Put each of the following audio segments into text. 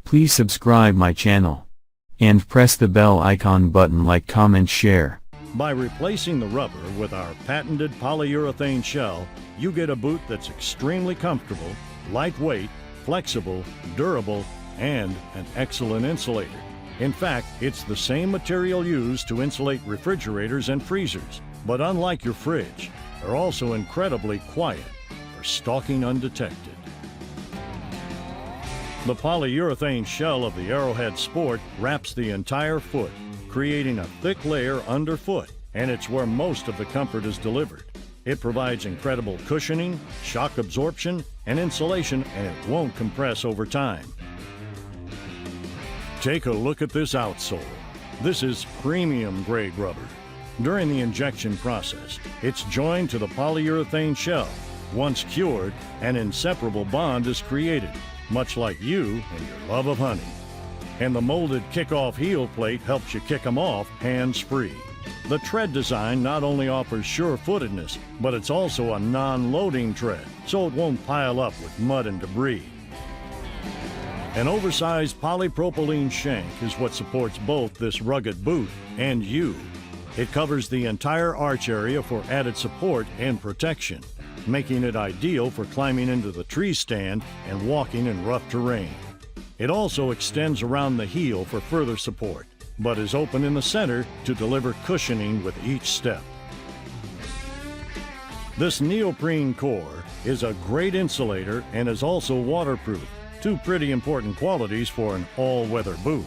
Please subscribe my channel. And press the bell icon button, like, comment, share. By replacing the rubber with our patented polyurethane shell, you get a boot that's extremely comfortable, lightweight, flexible, durable, and an excellent insulator. In fact, it's the same material used to insulate refrigerators and freezers, but unlike your fridge, they're also incredibly quiet for stalking undetected. The polyurethane shell of the AeroHead Sport wraps the entire foot, creating a thick layer underfoot, and it's where most of the comfort is delivered. It provides incredible cushioning, shock absorption, and insulation, and it won't compress over time. Take a look at this outsole. This is premium grade rubber. During the injection process, it's joined to the polyurethane shell. Once cured, an inseparable bond is created, much like you and your love of hunting. And the molded kick-off heel plate helps you kick them off hands-free. The tread design not only offers sure-footedness, but it's also a non-loading tread, so it won't pile up with mud and debris. An oversized polypropylene shank is what supports both this rugged boot and you. It covers the entire arch area for added support and protection, making it ideal for climbing into the tree stand and walking in rough terrain. It also extends around the heel for further support, but is open in the center to deliver cushioning with each step. This neoprene core is a great insulator and is also waterproof, two pretty important qualities for an all-weather boot.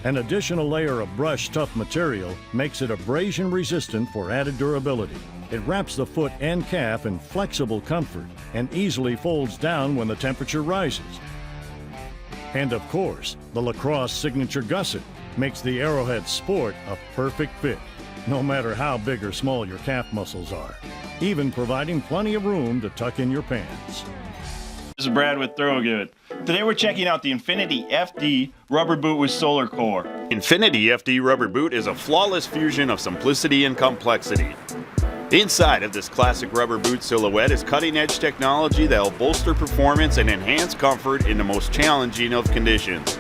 An additional layer of brushed tough material makes it abrasion resistant for added durability. It wraps the foot and calf in flexible comfort and easily folds down when the temperature rises. And of course, the LaCrosse signature gusset makes the AeroHead Sport a perfect fit, no matter how big or small your calf muscles are, even providing plenty of room to tuck in your pants. This is Brad with Thorogood. Today we're checking out the Infinity FD rubber boot with solar core. Infinity FD rubber boot is a flawless fusion of simplicity and complexity. Inside of this classic rubber boot silhouette is cutting-edge technology that will bolster performance and enhance comfort in the most challenging of conditions.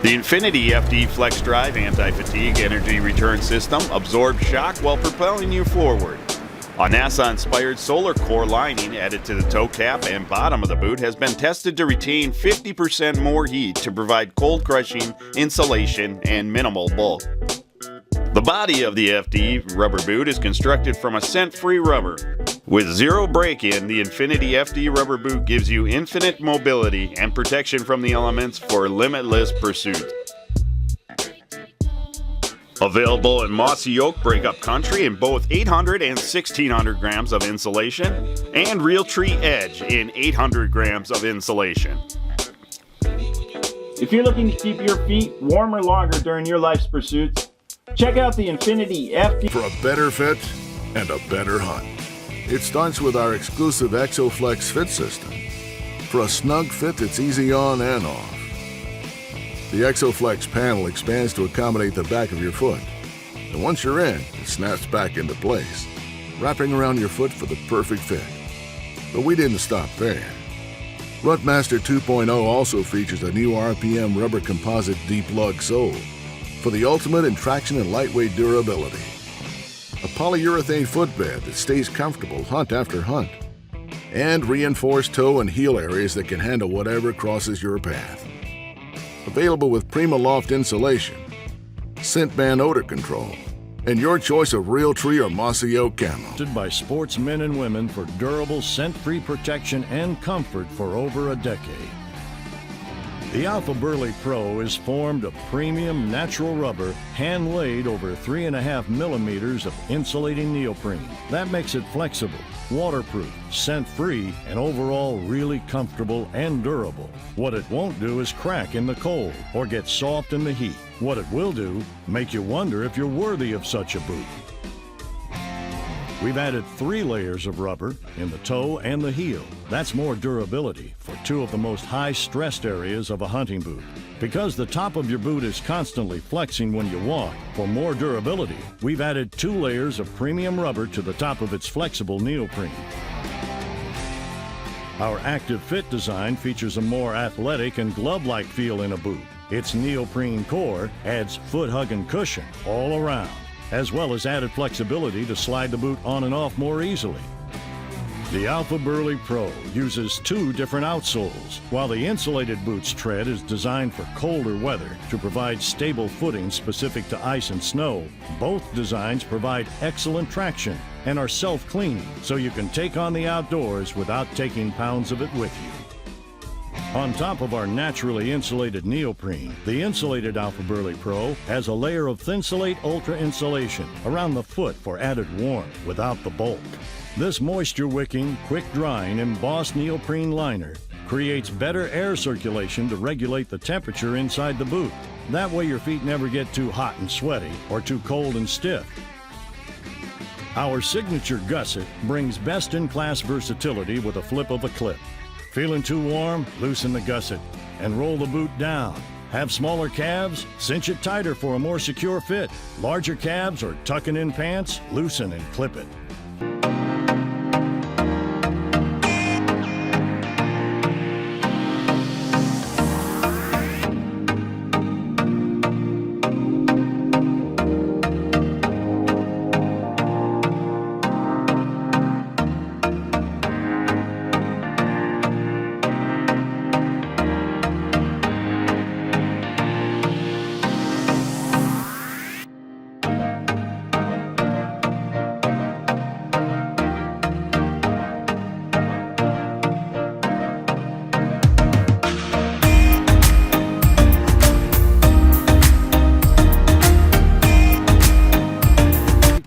The Infinity FD Flex Drive anti-fatigue energy return system absorbs shock while propelling you forward. A NASA-inspired solar core lining added to the toe cap and bottom of the boot has been tested to retain 50% more heat to provide cold-crushing insulation and minimal bulk. The body of the FD rubber boot is constructed from a scent-free rubber. With zero break-in, the Infinity FD rubber boot gives you infinite mobility and protection from the elements for limitless pursuit. Available in mossy oak breakup country in both 800 and 1600 grams of insulation, and Realtree Edge in 800 grams of insulation. If you're looking to keep your feet warmer longer during your life's pursuits, check out the Infinity FD. For a better fit and a better hunt, it starts with our exclusive ExoFlex fit system. For a snug fit that's easy on and off. The ExoFlex panel expands to accommodate the back of your foot. And once you're in, it snaps back into place, wrapping around your foot for the perfect fit. But we didn't stop there. Rutmaster 2.0 also features a new RPM rubber composite deep lug sole for the ultimate in traction and lightweight durability. A polyurethane footbed that stays comfortable hunt after hunt. And reinforced toe and heel areas that can handle whatever crosses your path. Available with Prima Loft insulation, scent band odor control, and your choice of Realtree or mossy oak camo. By sportsmen and women for durable scent-free protection and comfort for over a decade. The Alphaburly Pro is formed of premium natural rubber, hand-laid over 3.5 millimeters of insulating neoprene. That makes it flexible, waterproof, scent-free, and overall really comfortable and durable. What it won't do is crack in the cold or get soft in the heat. What it will do, make you wonder if you're worthy of such a boot. We've added 3 layers of rubber in the toe and the heel. That's more durability for 2 of the most high-stressed areas of a hunting boot. Because the top of your boot is constantly flexing when you walk, for more durability, we've added 2 layers of premium rubber to the top of its flexible neoprene. Our Active Fit design features a more athletic and glove-like feel in a boot. Its neoprene core adds foot-hugging cushion all around, as well as added flexibility to slide the boot on and off more easily. The Alphaburly Pro uses 2 different outsoles, while the insulated boot's tread is designed for colder weather to provide stable footing specific to ice and snow. Both designs provide excellent traction and are self-cleaning, so you can take on the outdoors without taking pounds of it with you. On top of our naturally insulated neoprene, the insulated Alphaburly Pro has a layer of Thinsulate Ultra insulation around the foot for added warmth without the bulk. This moisture-wicking, quick-drying, embossed neoprene liner creates better air circulation to regulate the temperature inside the boot. That way your feet never get too hot and sweaty or too cold and stiff. Our signature gusset brings best-in-class versatility with a flip of a clip. Feeling too warm? Loosen the gusset and roll the boot down. Have smaller calves? Cinch it tighter for a more secure fit. Larger calves or tucking in pants? Loosen and clip it.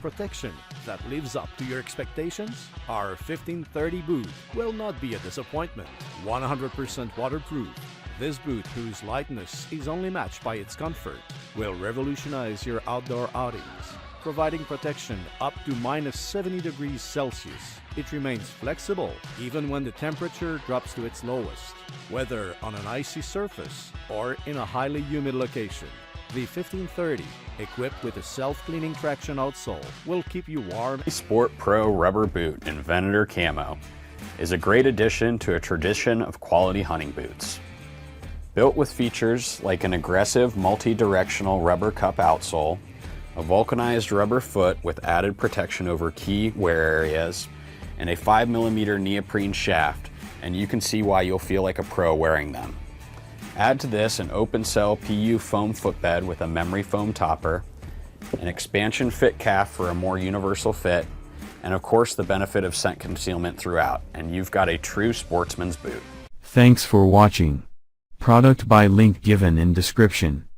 Protection that lives up to your expectations? Our 1530 boot will not be a disappointment. 100% waterproof, this boot, whose lightness is only matched by its comfort, will revolutionize your outdoor outings, providing protection up to -70 degrees Celsius. It remains flexible even when the temperature drops to its lowest, whether on an icy surface or in a highly humid location. The 1530, equipped with a self-cleaning traction outsole, will keep you warm. Sport Pro rubber boot in Venator camo is a great addition to a tradition of quality hunting boots. Built with features like an aggressive multi-directional rubber cup outsole, a vulcanized rubber foot with added protection over key wear areas, and a 5mm neoprene shaft, and you can see why you'll feel like a pro wearing them. Add to this an open cell PU foam footbed with a memory foam topper, an expansion fit calf for a more universal fit, and of course the benefit of scent concealment throughout, and you've got a true sportsman's boot. Thanks for watching. Product by link given in description.